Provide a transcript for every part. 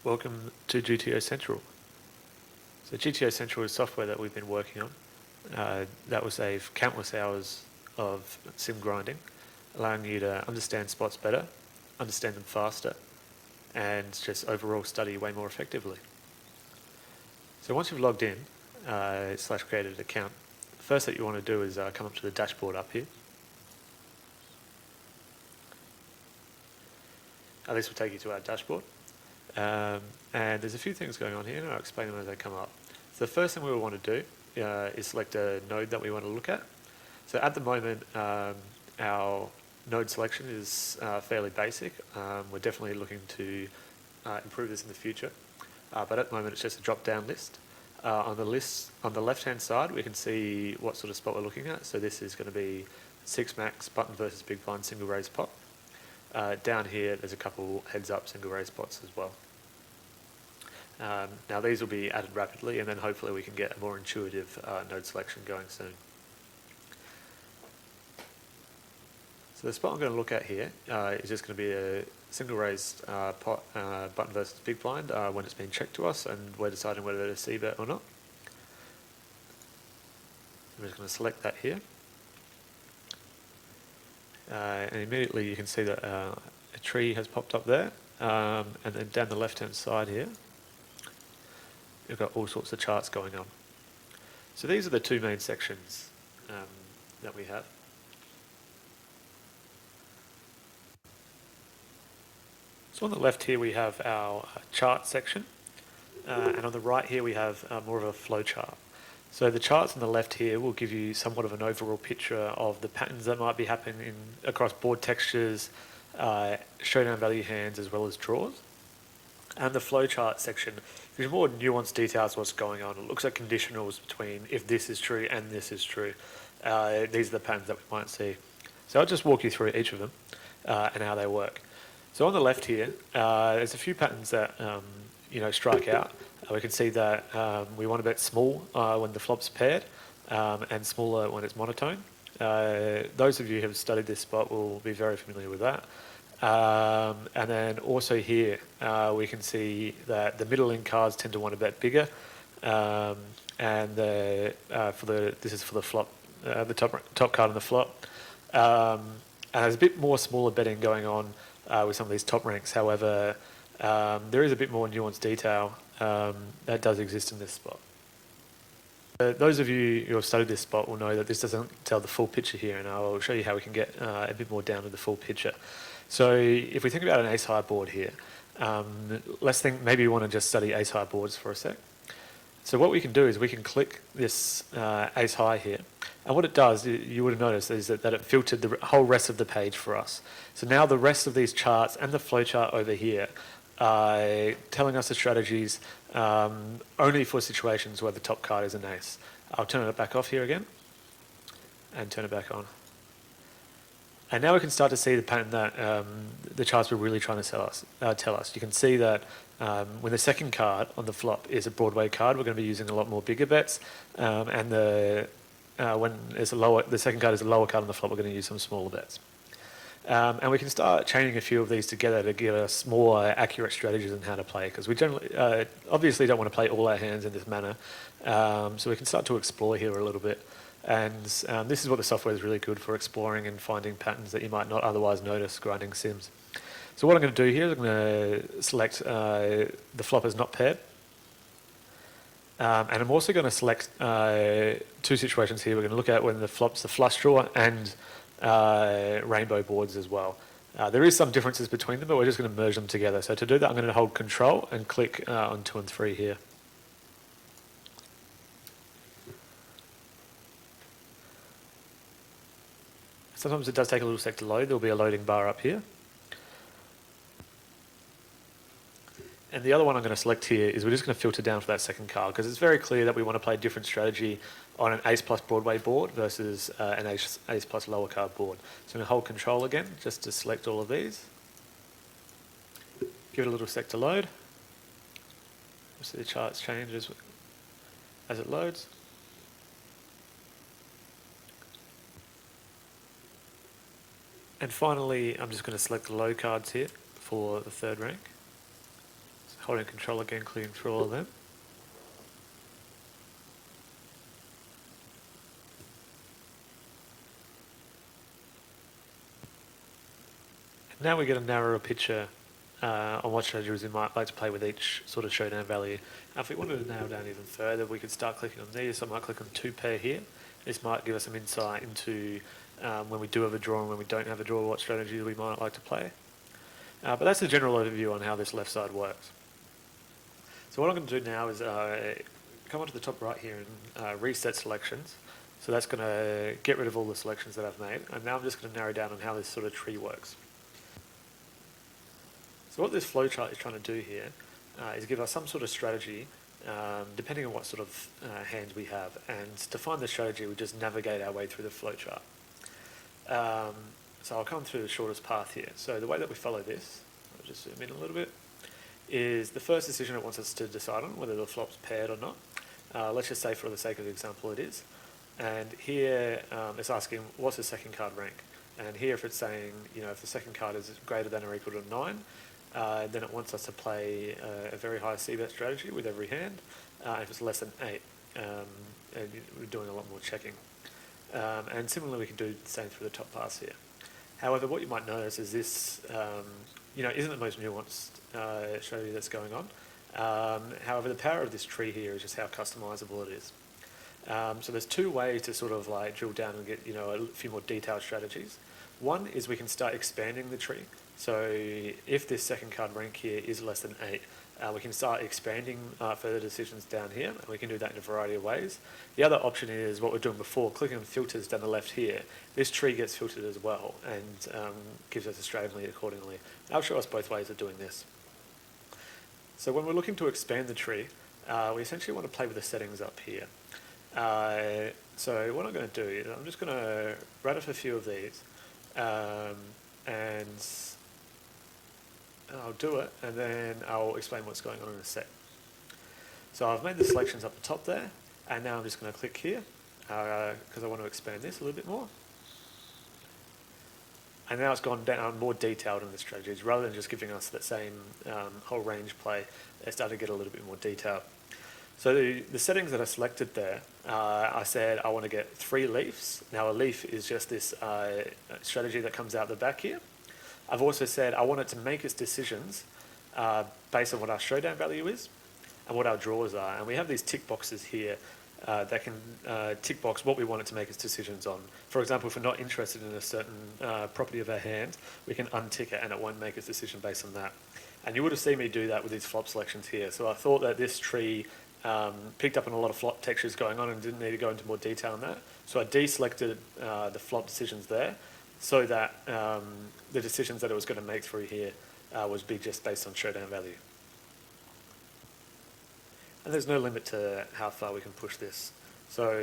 Welcome to GTO Central. So GTO Central is software that we've been working on that will save countless hours of sim grinding, allowing you to understand spots better, understand them faster, and just overall study way more effectively. So once you've logged in / created an account, the first that you want to do is come up to the dashboard up here. This will take you to our dashboard. And there's a few things going on here, and I'll explain them as they come up. So the first thing we will want to do is select a node that we want to look at. So at the moment, our node selection is fairly basic. We're definitely looking to improve this in the future. But at the moment, it's just a drop-down list. On the left-hand side, we can see what sort of spot we're looking at. So this is going to be 6 max button versus big blind single raise pot. Down here, there's a couple heads-up single raise spots as well. Now these will be added rapidly, and then hopefully we can get a more intuitive node selection going soon. So the spot I'm going to look at here is just going to be a single raised pot button versus big blind when it's been checked to us, and we're deciding whether to c-bet or not. I'm just going to select that here. And immediately you can see that a tree has popped up there, and then down the left-hand side here, you've got all sorts of charts going on. So these are the two main sections that we have. So on the left here we have our chart section, and on the right here we have more of a flow chart. So the charts on the left here will give you somewhat of an overall picture of the patterns that might be happening across board textures, showdown value hands, as well as draws. And the flowchart section gives you more nuanced details of what's going on. It looks at conditionals between if this is true and this is true. These are the patterns that we might see. So I'll just walk you through each of them and how they work. So on the left here, there's a few patterns that strike out. We can see that we want to bet small when the flop's paired and smaller when it's monotone. Those of you who have studied this spot will be very familiar with that. And then also here we can see that the middle-in cards tend to want to bet bigger, and this is for the flop, the top card on the flop. And there's a bit more smaller betting going on with some of these top ranks. However, there is a bit more nuanced detail that does exist in this spot. Those of you who have studied this spot will know that this doesn't tell the full picture here, and I'll show you how we can get a bit more down to the full picture. So if we think about an ace-high board here, let's think maybe we want to just study ace-high boards for a sec. So what we can do is we can click this ace-high here, and what it does, you would have noticed, is that it filtered the whole rest of the page for us. So now the rest of these charts and the flowchart over here telling us the strategies only for situations where the top card is an ace. I'll turn it back off here again and turn it back on. And now we can start to see the pattern that the charts were really trying to tell us. You can see that when the second card on the flop is a Broadway card, we're going to be using a lot more bigger bets, and when it's the second card is a lower card on the flop, we're going to use some smaller bets. And we can start chaining a few of these together to give us more accurate strategies on how to play, because we generally, obviously don't want to play all our hands in this manner, so we can start to explore here a little bit. And this is what the software is really good for, exploring and finding patterns that you might not otherwise notice grinding sims. So what I'm going to do here is I'm going to select the flop as not paired. And I'm also going to select two situations here. We're going to look at when the flop's the flush draw and rainbow boards as well. There is some differences between them, but we're just going to merge them together. So to do that, I'm going to hold Control and click on 2 and 3 here. Sometimes it does take a little sec to load. There'll be a loading bar up here. And the other one I'm going to select here is we're just going to filter down for that second card, because it's very clear that we want to play a different strategy on an ace plus Broadway board versus an ace plus lower card board. So I'm going to hold Control again just to select all of these. Give it a little sec to load. You'll see the charts change as it loads. And finally, I'm just going to select the low cards here for the third rank. So holding control again, clicking through all of them. Now we get a narrower picture on what strategies we might like to play with each sort of showdown value. Now, if we wanted to narrow down even further, we could start clicking on these. So I might click on 2 pair here. This might give us some insight into when we do have a draw and when we don't have a draw, what strategies we might like to play. But that's a general overview on how this left side works. So what I'm going to do now is come onto the top right here and reset selections. So that's going to get rid of all the selections that I've made. And now I'm just going to narrow down on how this sort of tree works. So what this flowchart is trying to do here is give us some sort of strategy, depending on what sort of hands we have. And to find the strategy, we just navigate our way through the flowchart. So I'll come through the shortest path here. So the way that we follow this, I'll just zoom in a little bit, is the first decision it wants us to decide on, whether the flop's paired or not. Let's just say for the sake of example it is. And here it's asking, what's the second card rank? And here if it's saying, if the second card is greater than or equal to 9, then it wants us to play a very high c-bet strategy with every hand. If it's less than 8, and we're doing a lot more checking. And similarly, we can do the same through the top pass here. However, what you might notice is this, isn't the most nuanced strategy that's going on. However, the power of this tree here is just how customizable it is. So there's 2 ways to sort of like drill down and get, a few more detailed strategies. One is we can start expanding the tree. So if this second card rank here is less than 8, we can start expanding further decisions down here, and we can do that in a variety of ways. The other option is what we're doing before, clicking on filters down the left here. This tree gets filtered as well and gives us a strategy lead accordingly. I'll show us both ways of doing this. So when we're looking to expand the tree, we essentially want to play with the settings up here. So what I'm going to do is I'm just going to write off a few of these, and I'll do it, and then I'll explain what's going on in a sec. So I've made the selections up the top there, and now I'm just going to click here, because I want to expand this a little bit more. And now it's gone down more detailed in the strategies. Rather than just giving us that same whole range play, they started to get a little bit more detailed. So the settings that I selected there, I said I want to get 3 leafs. Now a leaf is just this strategy that comes out the back here. I've also said I want it to make its decisions based on what our showdown value is and what our draws are. And we have these tick boxes here that can tick box what we want it to make its decisions on. For example, if we're not interested in a certain property of our hand, we can untick it and it won't make its decision based on that. And you would have seen me do that with these flop selections here. So I thought that this tree picked up on a lot of flop textures going on and didn't need to go into more detail on that. So I deselected the flop decisions there, so that the decisions that it was going to make through here was be just based on showdown value. And there's no limit to how far we can push this. So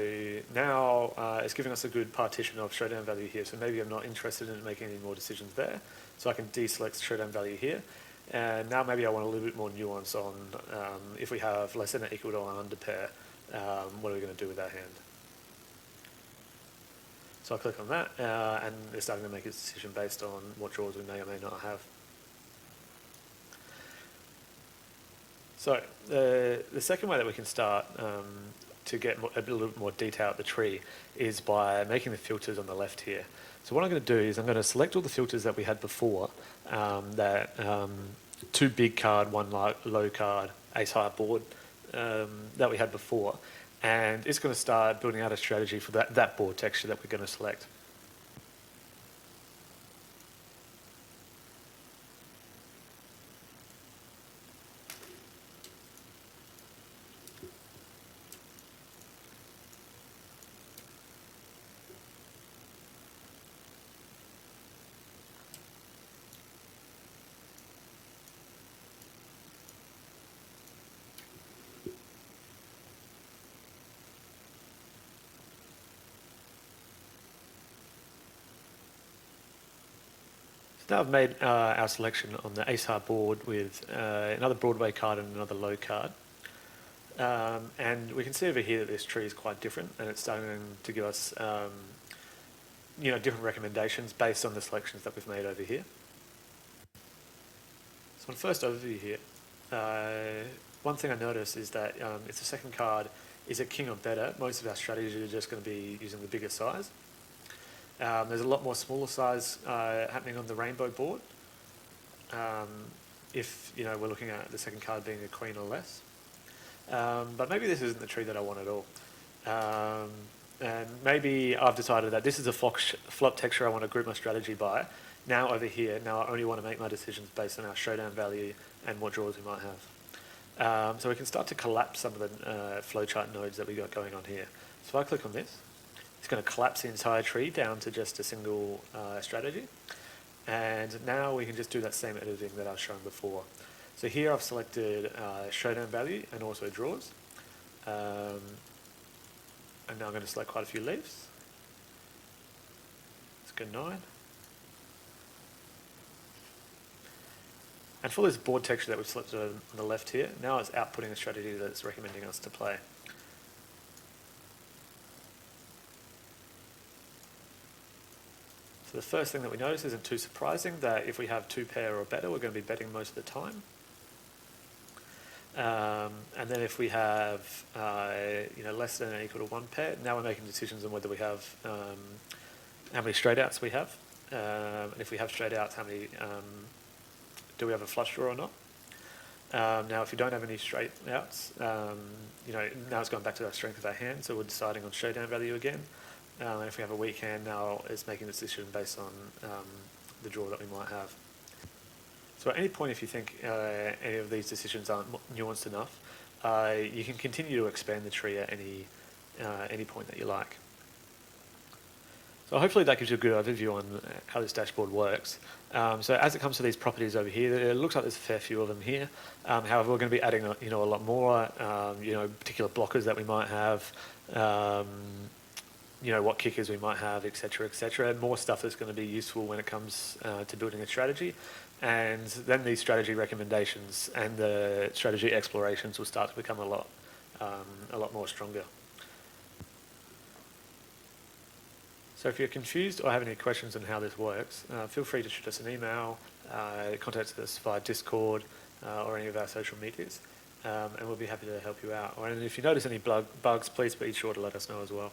now it's giving us a good partition of showdown value here. So maybe I'm not interested in making any more decisions there. So I can deselect showdown value here. And now maybe I want a little bit more nuance on if we have less than or equal to an under pair, what are we going to do with that hand? So I click on that, and it's starting to make a decision based on what draws we may or may not have. So the second way that we can start to get a little bit more detail at the tree is by making the filters on the left here. So what I'm going to do is I'm going to select all the filters that we had before, that 2 big card, 1 low card, ace high board that we had before. And it's going to start building out a strategy for that board texture that we're going to select. Now I've made our selection on the ace high board with another Broadway card and another low card. And we can see over here that this tree is quite different, and it's starting to give us different recommendations based on the selections that we've made over here. So on first overview here, one thing I noticed is that if the second card is a king or better, most of our strategies are just going to be using the bigger size. There's a lot more smaller size happening on the rainbow board. If we're looking at the second card being a queen or less. But maybe this isn't the tree that I want at all. And maybe I've decided that this is a flop texture I want to group my strategy by. Now over here, now I only want to make my decisions based on our showdown value and what draws we might have. So we can start to collapse some of the flowchart nodes that we got going on here. So if I click on this, it's going to collapse the entire tree down to just a single strategy. And now we can just do that same editing that I was showing before. So here I've selected showdown value and also draws. And now I'm going to select quite a few leaves. Let's go 9. And for this board texture that we've selected on the left here, now it's outputting a strategy that it's recommending us to play. So the first thing that we notice isn't too surprising, that if we have 2 pair or better, we're going to be betting most of the time. And then if we have less than or equal to 1 pair, now we're making decisions on whether we have how many straight outs we have, and if we have straight outs, how many do we have a flush draw or not. Now if you don't have any straight outs, now it's going back to the strength of our hand, so we're deciding on showdown value again. And if we have a weak hand, now it's making a decision based on the draw that we might have. So at any point, if you think any of these decisions aren't nuanced enough, you can continue to expand the tree at any point that you like. So hopefully that gives you a good overview on how this dashboard works. So as it comes to these properties over here, it looks like there's a fair few of them here. However, we're going to be adding a lot more, particular blockers that we might have, what kickers we might have, etc., etc. More stuff that's going to be useful when it comes to building a strategy. And then these strategy recommendations and the strategy explorations will start to become a lot more stronger. So if you're confused or have any questions on how this works, feel free to shoot us an email, contact us via Discord or any of our social medias, and we'll be happy to help you out. And if you notice any bugs, please be sure to let us know as well.